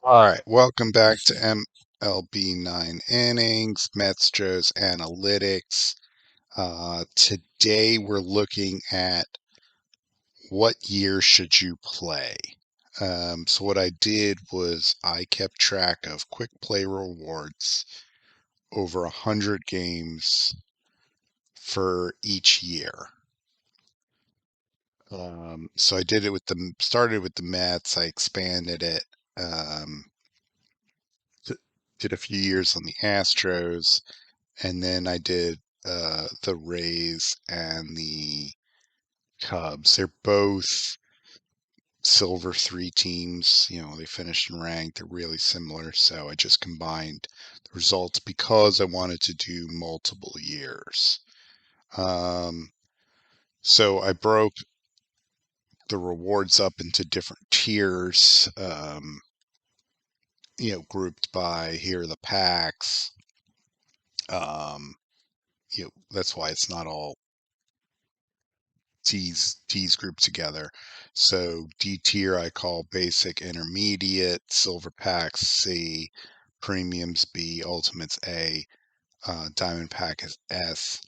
All right, welcome back to MLB 9 innings, Mets Joe's Analytics. Today we're looking at what year should you play. So what I did was I kept track of quick play rewards over 100 games for each year. So I did it started with the Mets. I expanded it. Um, did a few years on the Astros. And then I did the Rays and the Cubs. They're both Silver Three teams. They finished and ranked. They're really similar. So I just combined the results because I wanted to do multiple years. Um, so I broke the rewards up into different tiers, grouped by here are the packs. Um, that's why it's not all T's grouped together. So D tier I call basic, intermediate, silver packs C, premiums B, ultimates A, diamond pack is S.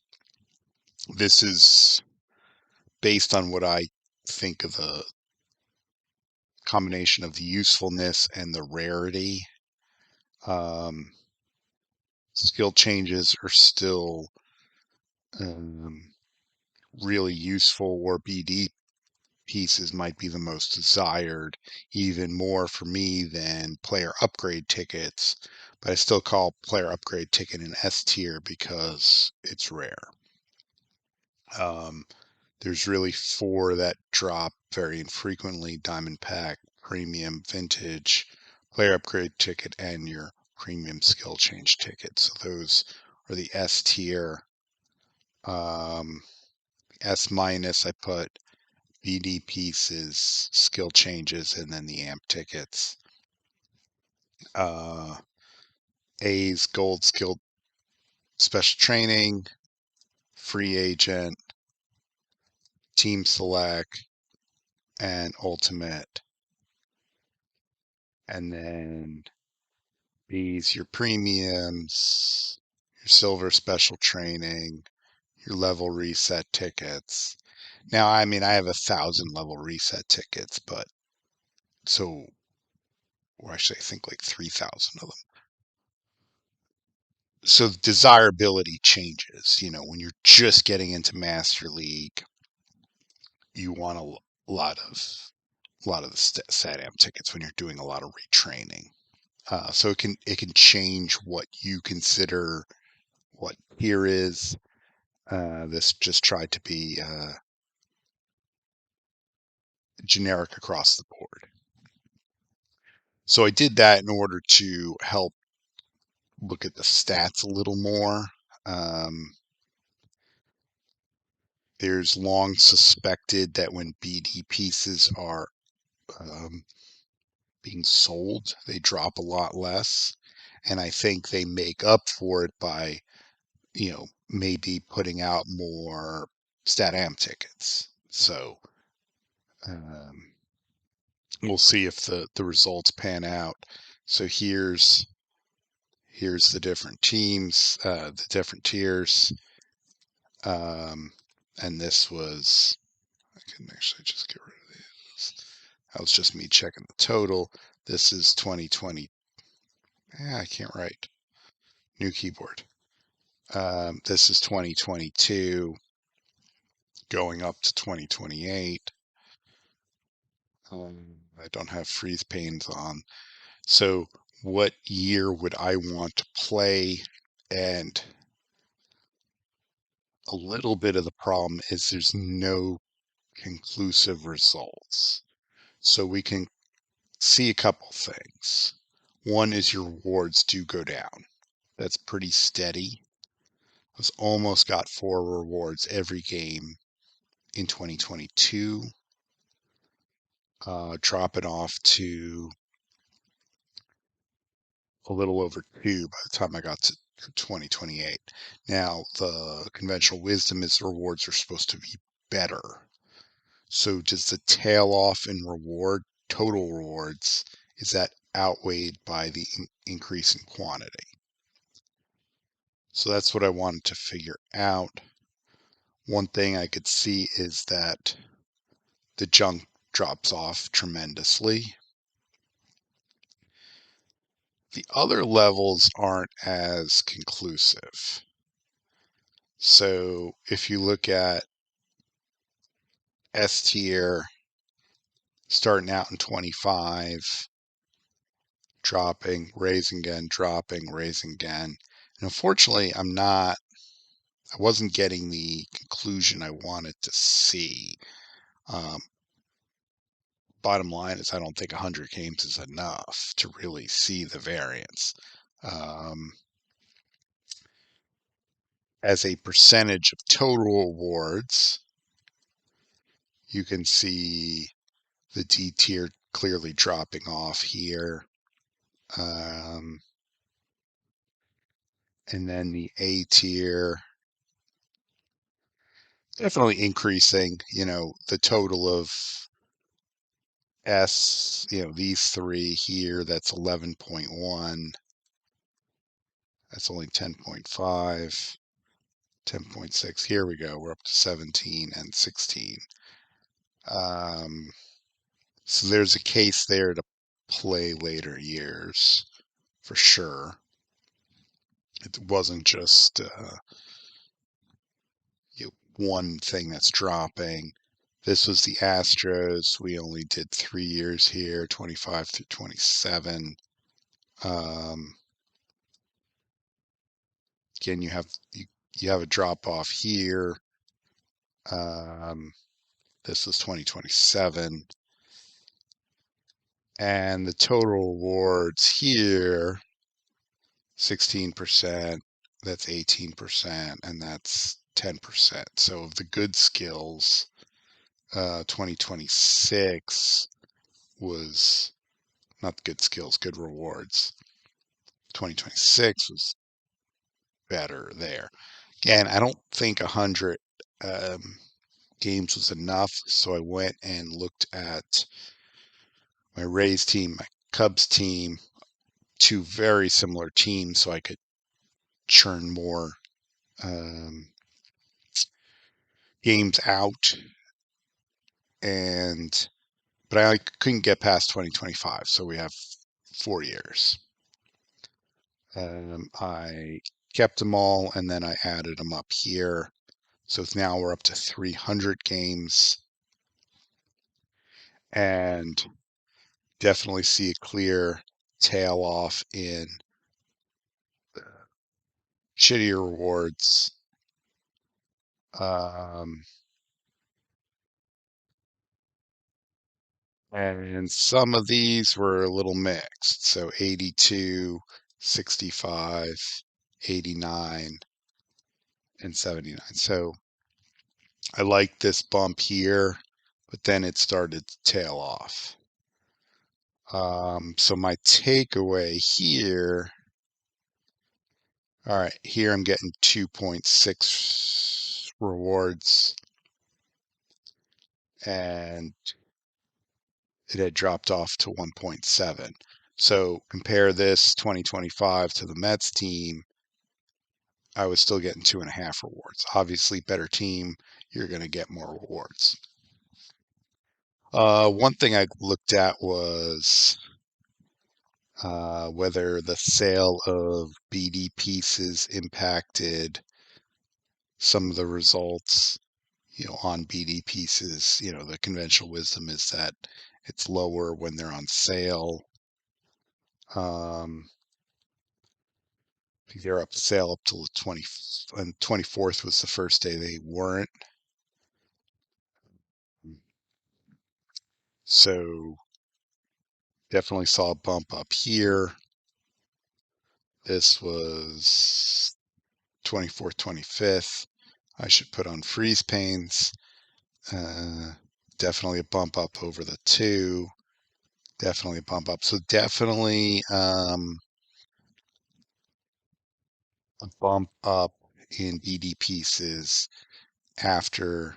This is based on what I think of the combination of the usefulness and the rarity. Um, Skill changes are still um, really useful, or BD pieces might be the most desired, even more for me than player upgrade tickets. But I still call player upgrade ticket an S tier because it's rare. Um, there's really four that drop very infrequently: Diamond Pack, Premium, Vintage, player upgrade ticket, and your premium skill change ticket. So those are the S tier. Um, S minus, I put BD pieces, skill changes, and then the amp tickets. Uh, A's gold skill special training, free agent, team select, and ultimate. And then B's your premiums, your silver special training, your level reset tickets. Now, I mean, I have 1,000 level reset tickets, but so, or actually, I think like 3,000 of them. So desirability changes. When you're just getting into Master League, you want a lot of the SatAm tickets when you're doing a lot of retraining. So it can change what you consider what here is. This just tried to be generic across the board. So I did that in order to help look at the stats a little more. Um, there's long suspected that when BD pieces are um, being sold, they drop a lot less. And I think they make up for it by, maybe putting out more StatAm tickets. So um, we'll see if the results pan out. So here's the different teams, the different tiers. Um, and this was, I can actually just get rid of these. That was just me checking the total. This is 2020. I can't write. New keyboard. This is 2022 going up to 2028. I don't have freeze panes on. So what year would I want to play? And a little bit of the problem is there's no conclusive results. So we can see a couple things. One is your rewards do go down. That's pretty steady. I almost got 4 rewards every game in 2022. Drop it off to a little over 2 by the time I got to 2028. Now, the conventional wisdom is the rewards are supposed to be better. So does the tail off in total rewards, is that outweighed by the increase in quantity? So that's what I wanted to figure out. One thing I could see is that the junk drops off tremendously. The other levels aren't as conclusive. So if you look at S tier starting out in 25, dropping, raising again, dropping, raising again. And unfortunately, I wasn't getting the conclusion I wanted to see. Um, Bottom line is I don't think 100 games is enough to really see the variance. Um, as a percentage of total awards, you can see the D tier clearly dropping off here. Um, and then the A tier definitely increasing, the total of S, these three here, that's 11.1. That's only 10.5, 10.6. Here we go. We're up to 17 and 16. Um, so there's a case there to play later years for sure. It wasn't just one thing that's dropping. This was the Astros. We only did 3 years here, 25 through 27. Again, you have a drop off here. This is 2027. And the total awards here, 16%, that's 18%, and that's 10%. So of the good skills, 2026 was not good skills, good rewards. 2026 was better there. Again, I don't think 100 games was enough, so I went and looked at my Rays team, my Cubs team, two very similar teams, so I could churn more games out. But I couldn't get past 2025, so we have 4 years. I kept them all, and then I added them up here. So now we're up to 300 games, and definitely see a clear tail off in shittier rewards. And some of these were a little mixed. So 82, 65, 89, and 79. So I like this bump here, but then it started to tail off. So my takeaway here, all right, here I'm getting 2.6 rewards, and it had dropped off to 1.7. So compare this 2025 to the Mets team, I was still getting 2.5 rewards. Obviously, better team, you're going to get more rewards. One thing I looked at was whether the sale of BD pieces impacted some of the results, on BD pieces. The conventional wisdom is that it's lower when they're on sale. They're up sale up till the 20, and 24th was the first day they weren't. So definitely saw a bump up here. This was 24th, 25th. I should put on freeze panes. Definitely a bump up over the 2. Definitely a bump up. So definitely a bump up in BD pieces after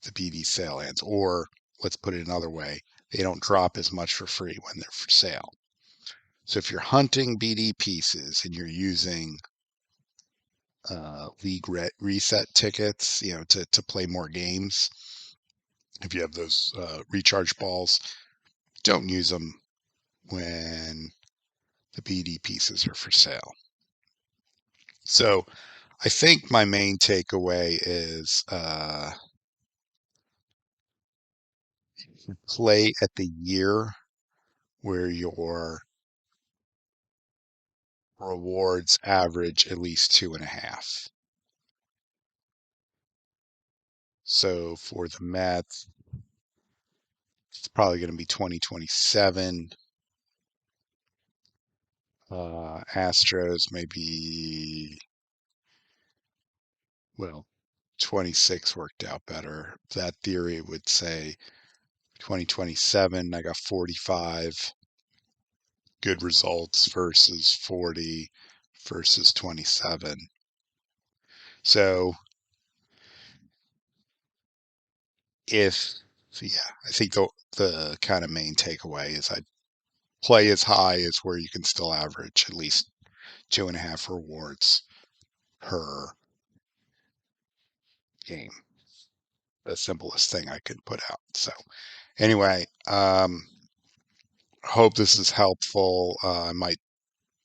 the BD sale ends. Or let's put it another way. they don't drop as much for free when they're for sale. So if you're hunting BD pieces and you're using league reset tickets, to play more games, if you have those recharge balls, don't use them when the BD pieces are for sale. So I think my main takeaway is play at the year where your rewards average at least 2.5. So for the Mets, it's probably going to be 2027. Astros maybe, well, 26 worked out better. That theory would say 2027, I got 45 good results versus 40 versus 27. So if, yeah, I think the kind of main takeaway is I play as high as where you can still average at least 2.5 rewards per game. The simplest thing I could put out. So anyway, hope this is helpful. I might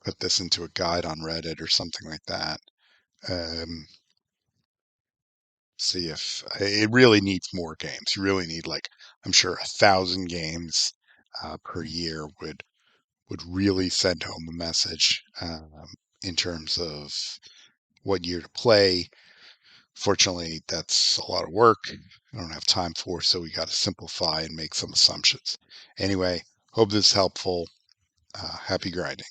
put this into a guide on Reddit or something like that. Um, See if it really needs more games. You really need, like, I'm sure 1,000 games per year would really send home a message in terms of what year to play. Fortunately, that's a lot of work. I don't have time for, so we got to simplify and make some assumptions. Anyway, hope this is helpful. Happy grinding.